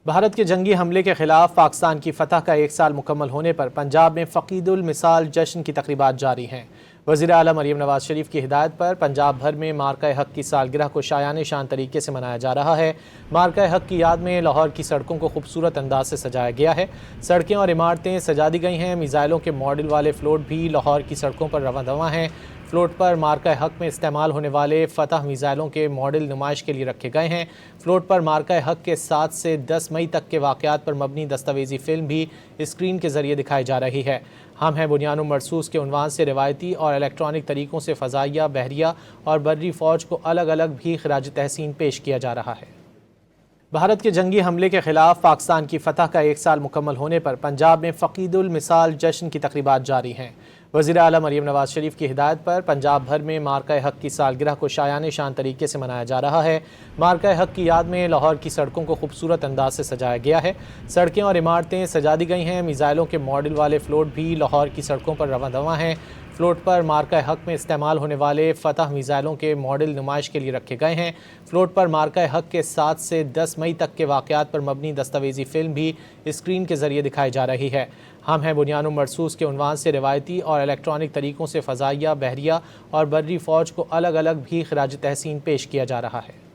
بھارت کے جنگی حملے کے خلاف پاکستان کی فتح کا 1 سال مکمل ہونے پر پنجاب میں فقید المثال جشن کی تقریبات جاری ہیں۔ وزیر اعلیٰ مریم نواز شریف کی ہدایت پر پنجاب بھر میں مارکہ حق کی سالگرہ کو شایان شان طریقے سے منایا جا رہا ہے۔ مارکہ حق کی یاد میں لاہور کی سڑکوں کو خوبصورت انداز سے سجایا گیا ہے۔ سڑکیں اور عمارتیں سجا دی گئی ہیں۔ میزائلوں کے ماڈل والے فلوٹ بھی لاہور کی سڑکوں پر رواں دواں ہیں۔ فلوٹ پر مارکہ حق میں استعمال ہونے والے فتح میزائلوں کے ماڈل نمائش کے لیے رکھے گئے ہیں۔ فلوٹ پر مارکہ حق کے 7 سے 10 مئی تک کے واقعات پر مبنی دستاویزی فلم بھی اسکرین کے ذریعے دکھائی جا رہی ہے۔ ہم ہیں بنیان مرصوص کے عنوان سے روایتی اور الیکٹرانک طریقوں سے فضائیہ، بحریہ اور بری فوج کو الگ الگ بھی خراج تحسین پیش کیا جا رہا ہے۔ بھارت کے جنگی حملے کے خلاف پاکستان کی فتح کا 1 سال مکمل ہونے پر پنجاب میں فقید المثال جشن کی تقریبات جاری ہیں۔ وزیر اعلیٰ مریم نواز شریف کی ہدایت پر پنجاب بھر میں مارکہ حق کی سالگرہ کو شایان شان طریقے سے منایا جا رہا ہے۔ مارکہ حق کی یاد میں لاہور کی سڑکوں کو خوبصورت انداز سے سجایا گیا ہے۔ سڑکیں اور عمارتیں سجا دی گئی ہیں۔ میزائلوں کے ماڈل والے فلوٹ بھی لاہور کی سڑکوں پر رواں دواں ہیں۔ فلوٹ پر مارکہ حق میں استعمال ہونے والے فتح میزائلوں کے ماڈل نمائش کے لیے رکھے گئے ہیں۔ فلوٹ پر مارکہ حق کے 7 سے 10 مئی تک کے واقعات پر مبنی دستاویزی فلم بھی اسکرین کے ذریعے دکھائی جا رہی ہے۔ ہم ہیں بنیان مرصوص کے عنوان سے روایتی اور الیکٹرانک طریقوں سے فضائیہ، بحریہ اور بری فوج کو الگ الگ بھی خراج تحسین پیش کیا جا رہا ہے۔